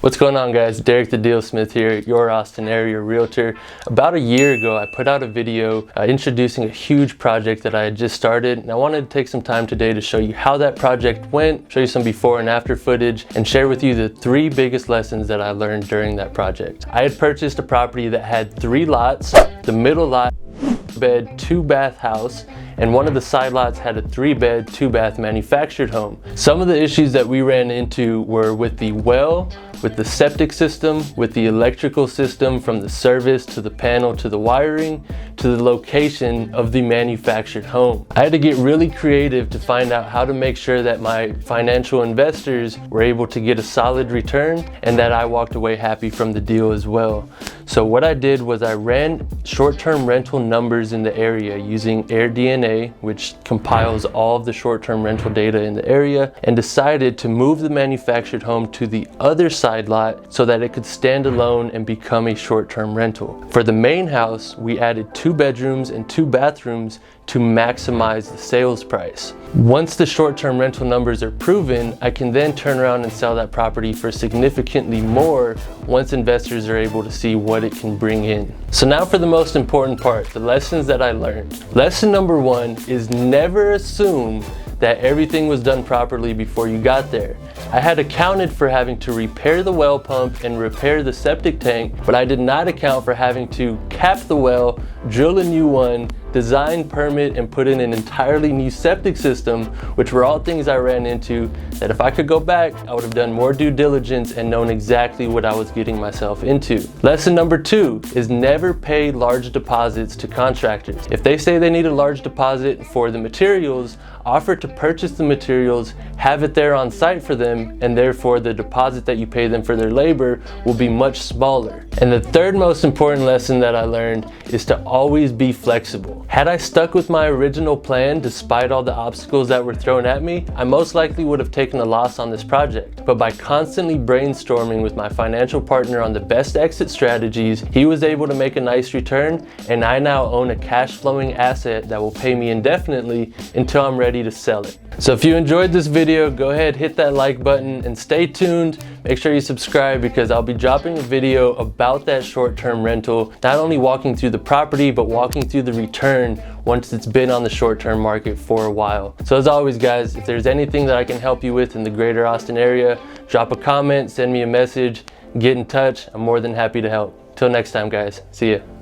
What's going on, guys? Derek the Deal Smith here, your Austin area realtor. About a year ago, I put out a video introducing a huge project that I had just started, and I wanted to take some time today to show you how that project went, show you some before and after footage, and share with you the 3 biggest lessons that I learned during that project. I had purchased a property that had 3 lots. The middle lot, bed, 2-bath house, and one of the side lots had a 3-bed, 2-bath manufactured home. Some of the issues that we ran into were with the well, with the septic system, with the electrical system, from the service to the panel to the wiring to the location of the manufactured home. I had to get really creative to find out how to make sure that my financial investors were able to get a solid return and that I walked away happy from the deal as well. So what I did was I ran short-term rental numbers in the area using AirDNA, which compiles all of the short-term rental data in the area, and decided to move the manufactured home to the other side lot so that it could stand alone and become a short-term rental. For the main house, we added 2 bedrooms and 2 bathrooms to maximize the sales price. Once the short-term rental numbers are proven, I can then turn around and sell that property for significantly more once investors are able to see what it can bring in. So now for the most important part, the lessons that I learned. Lesson number 1 is never assume that everything was done properly before you got there. I had accounted for having to repair the well pump and repair the septic tank, but I did not account for having to cap the well, drill a new one, design, permit, and put in an entirely new septic system, which were all things I ran into that if I could go back, I would have done more due diligence and known exactly what I was getting myself into. Lesson number 2 is never pay large deposits to contractors. If they say they need a large deposit for the materials, offer to purchase the materials, have it there on site for them, and therefore the deposit that you pay them for their labor will be much smaller. And the 3rd most important lesson that I learned is to always be flexible. Had I stuck with my original plan despite all the obstacles that were thrown at me, I most likely would have taken a loss on this project. But by constantly brainstorming with my financial partner on the best exit strategies, he was able to make a nice return, and I now own a cash flowing asset that will pay me indefinitely until I'm ready to sell it. So if you enjoyed this video, go ahead, hit that like button, and stay tuned. Make sure you subscribe because I'll be dropping a video about that short-term rental, not only walking through the property, but walking through the return once it's been on the short-term market for a while. So as always, guys, if there's anything that I can help you with in the greater Austin area, drop a comment, send me a message, get in touch. I'm more than happy to help. Till next time, guys. See ya.